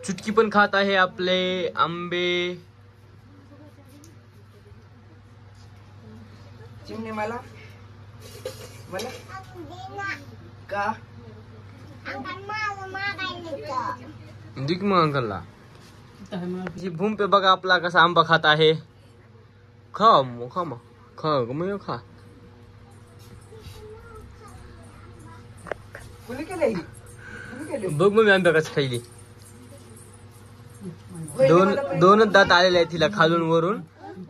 चुटकी पण खात आहे आपले आंबे। चिमणे मला मला का दिख मग अंकलला। भूम पे बघा आपला कसा आंबा खात आहे। खा मग खा मग खा मग खा। कुणी केलंय बघ मग आंबा कसं खायली। दोनच दात आलेले आहेत तिला खालून वरून,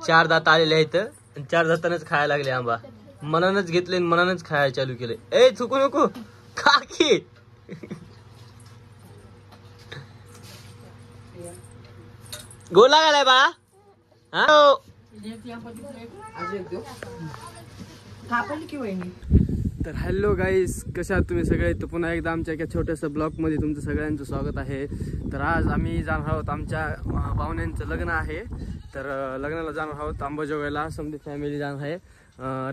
4 दात आलेले आहेत आणि 4 दातानच खायला लागले आंबा। मनानच घेतले आणि मनानच खायला चालू केले। ए थुकू नको खा की। गोल लागायलाय बा। तर हॅलो गाईस, कशा आहात तुम्ही सगळे? तर पुन्हा एकदा आमच्या एका छोट्याशा ब्लॉग मध्ये तुमचं सगळ्यांचं स्वागत आहे। तर आज आम्ही जाणार आहोत, आमच्या पाहुण्यांचं लग्न आहे। तर लग्नाला जाणार आहोत अंबाजोगाईला। समधी फॅमिली जाणार आहे।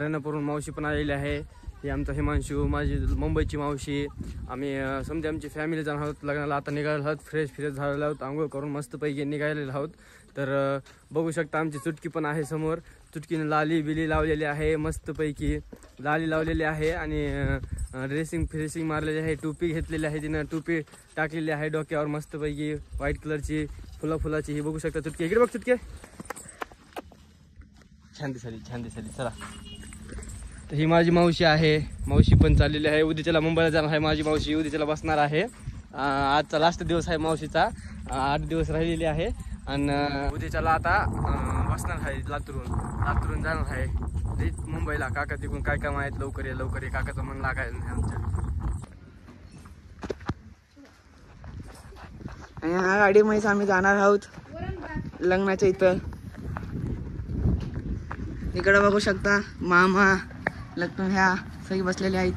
रेणापूरहून मावशी पण आलेली आहे। ही आमचा हिमांशू, माझी मुंबईची मावशी, आम्ही समधी आमची फॅमिली जाणार आहोत लग्नाला। आता निघालेलो आहोत, फ्रेश झालेलो आहोत, आंघोळ करून मस्तपैकी निघालेलो आहोत। तर बघू शकता आमची चुटकी पण आहे समोर। चुटकीने लाली बिली लावलेली आहे, मस्तपैकी लाली लावलेली आहे आणि ड्रेसिंग मारलेली आहे। टोपी घेतलेली आहे तिनं, टोपी टाकलेली आहे डोक्यावर मस्तपैकी व्हाईट कलरची फुलाची। ही बघू शकता चुटकी, इकडे बघ चुटके, छान दिसली चला। तर ही माझी मावशी आहे, मावशी पण चाललेली आहे। उद्याच्याला मुंबईला जाणार आहे माझी मावशी, उद्याच्याला बसणार आहे। आजचा लास्ट दिवस आहे मावशीचा, 8 दिवस राहिलेले आहे आणि उद्याच्याला आता बसणार आहे लातूरून जाणार आहे मुंबईला। काका तिकडून काय काम आहेत, लवकर ये काकाचं मन लागायला नाही आमच्या। ह्या गाडीमध्ये आम्ही जाणार आहोत लग्नाच्या इथं। इकडे बघू शकता मामा लग्न ह्या सगळी बसलेले आहेत।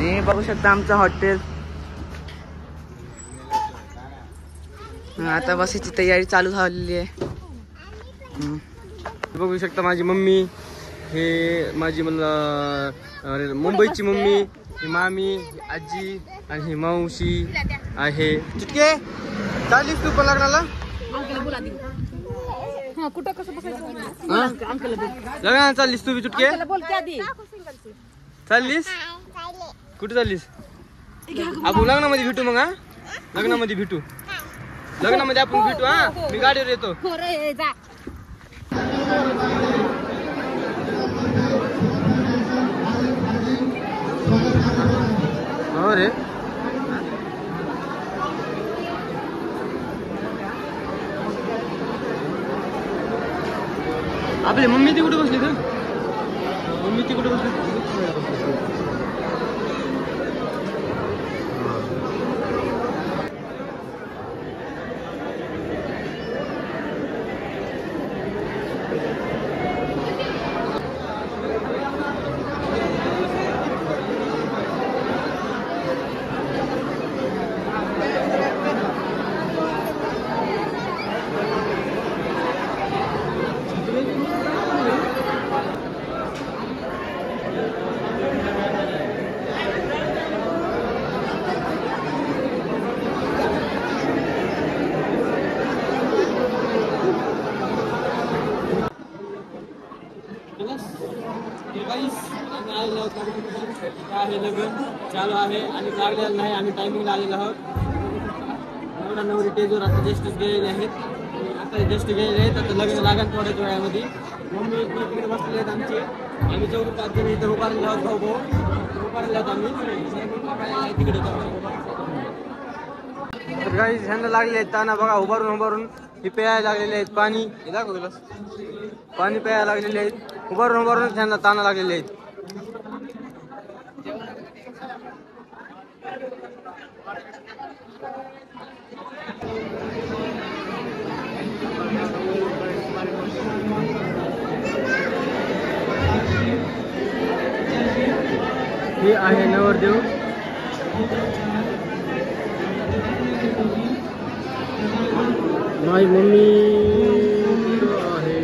हे बघू शकता आमचं हॉटेल। आता बसायची तयारी चालू झालेली आहे। बघू शकता माझी मम्मी, हे माझी मुंबईची मम्मी, ही मामी, ही आजी आणि ही मावशी आहे। चुटके चालीस तू पण लग्नाला? कुठं कसं बसायचं? लग्नाला चाललीस तू बी चुटके? चाललीस कुठे चाललीस? आपण लग्नामध्ये भेटू मग। लग्नामध्ये भेटू, लग्नामध्ये आपण भेटू। मी गाडीवर येतो। हो रे, आपली मम्मी ती कुठे बसली? तर मम्मी ती कुठे बसली? आहे लग्न चालू आहे आणि लागलेलं नाही, आम्ही टायमिंगला आलेलो आहोत। नवरा नवरी टेजवर आता जस्ट गेलेले आहेत, आता लग्न लागेल थोड्याच वेळामध्ये। मम्मी तिकडे बसलेले आहेत आमचे, आम्ही 4-5 जण इथं उभारलेलो आहोत, भाऊ उभारले आहोत आम्ही तिकडे। तर काही ह्यांना लागले आहेत ताना बघा, उभारून हे प्यायला लागलेले आहेत पाणी। हे दाखव ग्लास, पाणी प्यायला लागलेले आहेत, उभारून त्यांना ताना लागलेले आहेत। हे आहे नवरदेव, माझी मम्मी आहे।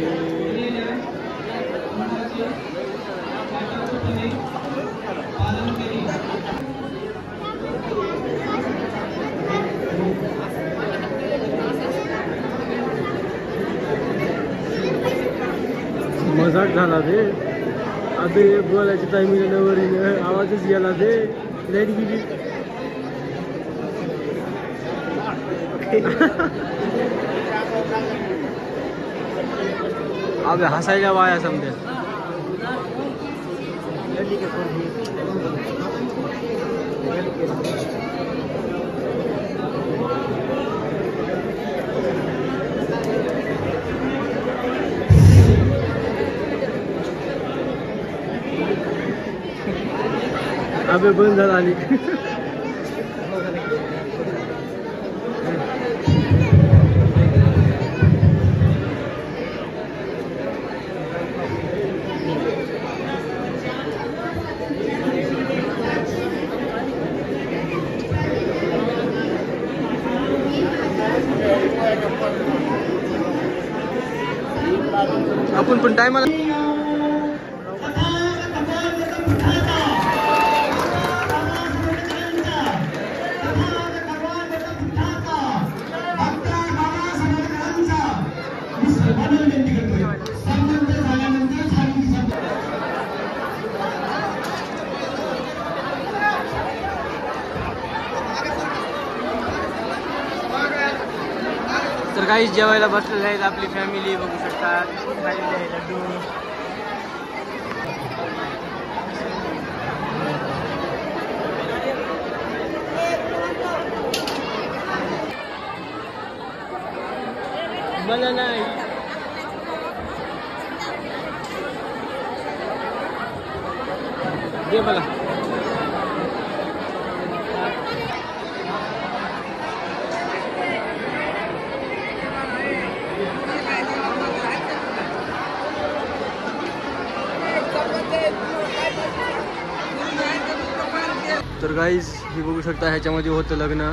कट झाला ते अबे बोलायच्या टायमिंग आवाजच गेला ते लाईट गेली अबे हसायच्या वाया समजा अबे बंद झाला आली आपण पण टायमाला तर काही जेवायला बसलेले आहेत आपली फॅमिली बघू शकता लड्डू मला नाही दे बघा तर गाईज हे बघू शकता ह्याच्यामध्ये होतं लग्न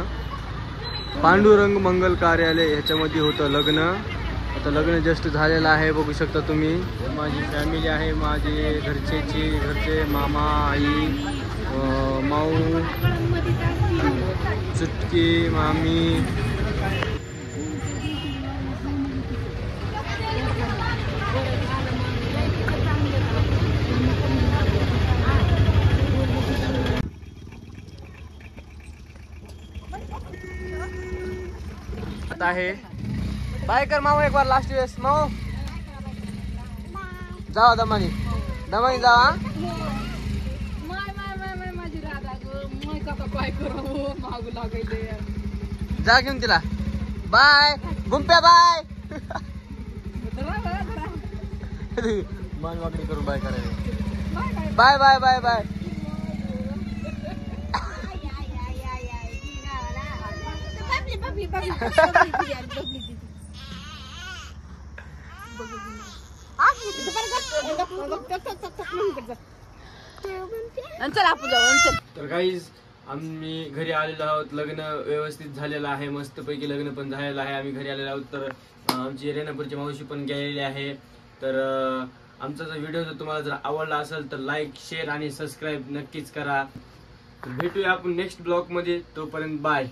पांडुरंग मंगल कार्यालय ह्याच्यामध्ये होतं लग्न आता लग्न जस्ट झालेलं आहे बघू शकता तुम्ही माझी फॅमिली आहे माझे घरचे मामा आई माऊ चुटकी मामी आहे बाय कर माऊ एक बार लास्ट वेळेस माऊ जावा दमानी जावा जा घेऊन तिला बाय गुंप्या बाय मान वाकडी करून बाय करायला बाय बाय बाय बाय तर गाईज आम्ही घरी आलेलो आहोत लग्न व्यवस्थित झालेलं आहे मस्तपैकी लग्न पण झालेलं आहे आम्ही घरी आलेलो आहोत तर आमची रेणापूरची मावशी पण गेलेली आहे तर आमचा जर व्हिडिओ जर तुम्हाला जर आवडला असेल तर लाईक शेअर आणि सबस्क्राईब नक्कीच करा तर भेटूया आपण नेक्स्ट ब्लॉग मध्ये तोपर्यंत बाय.